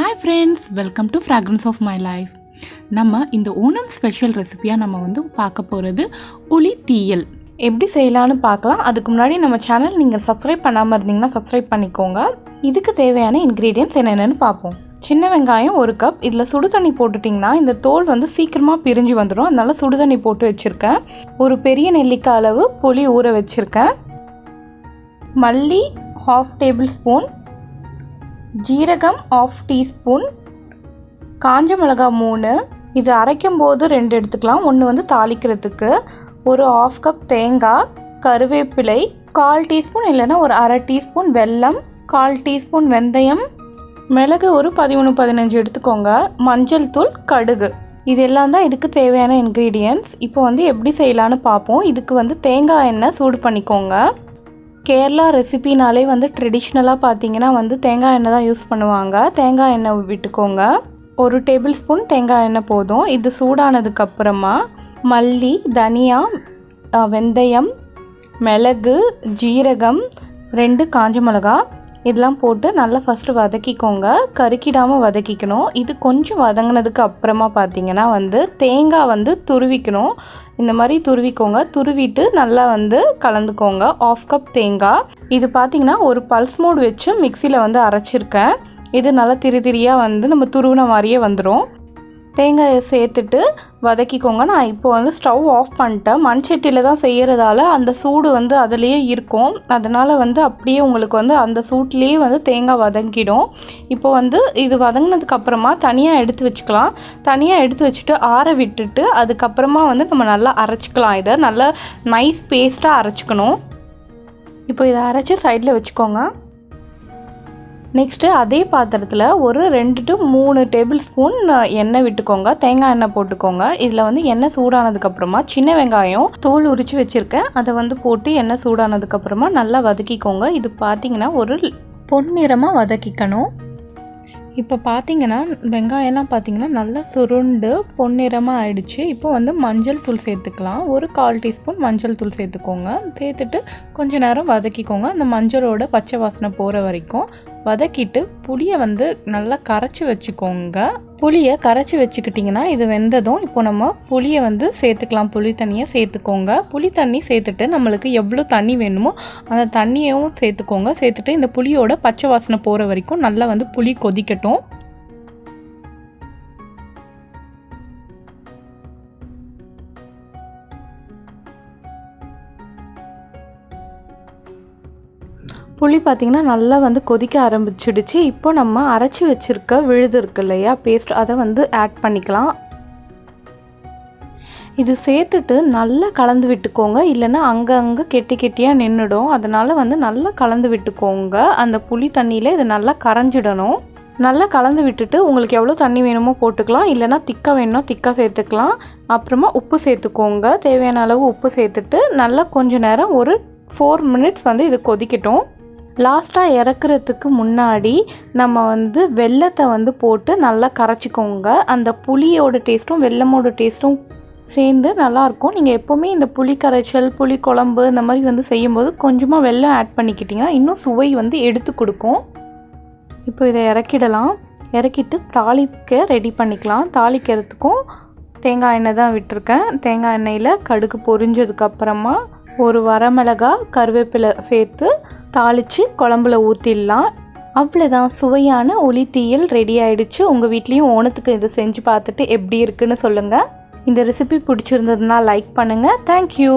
Hi friends, welcome to Fragrance of My Life. நம்ம இந்த Onam special ரெசிபியாக நம்ம வந்து பார்க்க போகிறது உளி தீயல் எப்படி செய்யலான்னு பார்க்கலாம். அதுக்கு முன்னாடி நம்ம சேனல் நீங்கள் சப்ஸ்கிரைப் பண்ணாமல் இருந்தீங்கன்னா சப்ஸ்கிரைப் பண்ணிக்கோங்க. இதுக்கு தேவையான இன்க்ரீடியன்ட்ஸ் என்னென்னு பார்ப்போம். சின்ன வெங்காயம் 1 கப். இதில் சுடு தண்ணி போட்டுட்டிங்கன்னா இந்த தோல் வந்து சீக்கிரமாக பிரிஞ்சு வந்துடும். அதனால சுடு தண்ணி போட்டு வச்சுருக்கேன். ஒரு பெரிய நெல்லிக்காய் அளவு புளி ஊற வச்சுருக்கேன். மல்லி 1/2 டேபிள் ஸ்பூன், ஜீரகம் 1/2 டீஸ்பூன், காஞ்ச மிளகா 3. இது அரைக்கும் போது 2 எடுத்துக்கலாம். ஒன்று வந்து தாளிக்கிறதுக்கு. ஒரு 1/2 கப் தேங்காய், கருவேப்பிலை, 1/4 டீஸ்பூன் இல்லைன்னா ஒரு 1/2 டீஸ்பூன் வெல்லம், 1/4 டீஸ்பூன் வெந்தயம், மிளகு ஒரு 13-15 எடுத்துக்கோங்க, மஞ்சள் தூள், கடுகு. இதெல்லாம் தான் இதுக்கு தேவையான இன்க்ரீடியன்ட்ஸ். இப்போ வந்து எப்படி செய்யலான்னு பார்ப்போம். இதுக்கு வந்து தேங்காய் எண்ணெய் சூடு பண்ணிக்கோங்க. கேரளா ரெசிபினாலே வந்து ட்ரெடிஷ்னலாக பார்த்தீங்கன்னா வந்து தேங்காய் எண்ணெய் தான் யூஸ் பண்ணுவாங்க. தேங்காய் எண்ணெய் விட்டுக்கோங்க. 1 டேபிள் ஸ்பூன் தேங்காய் எண்ணெய் போதும். இது சூடானதுக்கப்புறமா மல்லி, தனியா, வெந்தயம், மிளகு, ஜீரகம், 2 காஞ்ச மிளகா இதெல்லாம் போட்டு நல்லா ஃபஸ்ட்டு வதக்கிக்கோங்க. கருக்கிடாமல் வதக்கிக்கணும். இது கொஞ்சம் வதங்கினதுக்கு அப்புறமா பார்த்தீங்கன்னா வந்து தேங்காய் வந்து துருவிக்கணும். இந்த மாதிரி துருவிக்கோங்க. துருவிட்டு நல்லா வந்து கலந்துக்கோங்க. 1/2 கப் தேங்காய். இது பார்த்தீங்கன்னா ஒரு பல்ஸ் மோட் வச்சு மிக்சியில் வந்து அரைச்சிருக்கேன். இது நல்லா திரியாக வந்து நம்ம துருவின மாதிரியே வந்துடும். தேங்காயை சேர்த்துட்டு வதக்கிக்கோங்க. நான் இப்போ வந்து ஸ்டவ் ஆஃப் பண்ணிட்டேன். மண் சட்டியில் தான் செய்கிறதால அந்த சூடு வந்து அதிலேயே இருக்கும். அதனால் வந்து அப்படியே உங்களுக்கு வந்து அந்த சூட்லேயே வந்து தேங்காய் வதங்கிடும். இப்போ வந்து இது வதங்கினதுக்கப்புறமா தனியாக எடுத்து வச்சுக்கலாம். தனியாக எடுத்து வச்சுட்டு ஆற விட்டுட்டு அதுக்கப்புறமா வந்து நம்ம நல்லா அரைச்சிக்கலாம். இதை நல்லா நைஸ் பேஸ்ட்டாக அரைச்சிக்கணும். இப்போ இதை அரைச்சி சைடில் வச்சுக்கோங்க. நெக்ஸ்ட்டு அதே பாத்திரத்தில் ஒரு 2 to 3 டேபிள் ஸ்பூன் எண்ணெய் விட்டுக்கோங்க. தேங்காய் எண்ணெய் போட்டுக்கோங்க. இதில் வந்து எண்ணெய் சூடானதுக்கப்புறமா சின்ன வெங்காயம் தோல் உரித்து வச்சுருக்கேன். அதை வந்து போட்டு எண்ணெய் சூடானதுக்கப்புறமா நல்லா வதக்கிக்கோங்க. இது பார்த்திங்கன்னா ஒரு பொன்னிறமாக வதக்கிக்கணும். இப்போ பார்த்தீங்கன்னா வெங்காயம்லாம் பார்த்தீங்கன்னா நல்லா சுருண்டு பொன்னிறமாக ஆயிடுச்சு. இப்போ வந்து மஞ்சள் தூள் சேர்த்துக்கலாம். ஒரு 1/4 டீஸ்பூன் மஞ்சள் தூள் சேர்த்துக்கோங்க. சேர்த்துட்டு கொஞ்சம் நேரம் வதக்கிக்கோங்க. அந்த மஞ்சளோட பச்சை வாசனை போகிற வரைக்கும் வதக்கிட்டு புளியை வந்து நல்லா கரைச்சி வச்சுக்கோங்க. புளியை கரைச்சி வச்சுக்கிட்டிங்கன்னா இது வெந்ததும் இப்போ நம்ம புளியை வந்து சேர்த்துக்கலாம். புளி தண்ணியை சேர்த்துக்கோங்க. புளி தண்ணி சேர்த்துட்டு நம்மளுக்கு எவ்வளோ தண்ணி வேணுமோ அந்த தண்ணியையும் சேர்த்துக்கோங்க. சேர்த்துட்டு இந்த புளியோட பச்சை வாசனை போகிற வரைக்கும் நல்லா வந்து புளி கொதிக்கட்டும். புளி பார்த்திங்கன்னா நல்லா வந்து கொதிக்க ஆரம்பிச்சிடுச்சு. இப்போ நம்ம அரைச்சி வச்சுருக்க விழுது இருக்கு இல்லையா, பேஸ்ட், அதை வந்து ஆட் பண்ணிக்கலாம். இது சேர்த்துட்டு நல்லா கலந்து விட்டுக்கோங்க. இல்லைன்னா அங்கங்கே கெட்டியாக நின்றுடும். அதனால் வந்து நல்லா கலந்து விட்டுக்கோங்க. அந்த புளி தண்ணியில் இது நல்லா கரைஞ்சிடணும். நல்லா கலந்து விட்டுட்டு உங்களுக்கு எவ்வளோ தண்ணி வேணுமோ போட்டுக்கலாம். இல்லைனா திக்காக வேணுமோ திக்காக சேர்த்துக்கலாம். அப்புறமா உப்பு சேர்த்துக்கோங்க. தேவையான அளவு உப்பு சேர்த்துட்டு நல்லா கொஞ்சம் நேரம் ஒரு 4 மினிட்ஸ் வந்து இது கொதிக்கட்டும். லாஸ்ட்டாக இறக்குறதுக்கு முன்னாடி நம்ம வந்து வெல்லத்தை வந்து போட்டு நல்லா கரைச்சிக்கோங்க. அந்த புளியோட டேஸ்ட்டும் வெல்லமோட டேஸ்ட்டும் சேர்ந்து நல்லாயிருக்கும். நீங்கள் எப்போவுமே இந்த புளி கரைச்சல், புளி குழம்பு இந்த மாதிரி வந்து செய்யும்போது கொஞ்சமாக வெல்லம் ஆட் பண்ணிக்கிட்டிங்கன்னா இன்னும் சுவை வந்து எடுத்து கொடுக்கும். இப்போ இதை இறக்கிடலாம். இறக்கிட்டு தாளிக்க ரெடி பண்ணிக்கலாம். தாளிக்கிறதுக்கும் தேங்காய் எண்ணெய் தான் விட்டுருக்கேன். தேங்காய் எண்ணெயில் கடுகு பொரிஞ்சதுக்கப்புறமா ஒரு வரமிளகாய், கருவேப்பிலை சேர்த்து தாளித்து குழம்புல ஊற்றிடலாம். அவ்வளோதான், சுவையான உளி தீயல் ரெடி ஆகிடுச்சு. உங்கள் வீட்லேயும் ஓணத்துக்கு இதை செஞ்சு பார்த்துட்டு எப்படி இருக்குன்னு சொல்லுங்கள். இந்த ரெசிபி பிடிச்சிருந்ததுன்னா லைக் பண்ணுங்கள். தேங்க்யூ.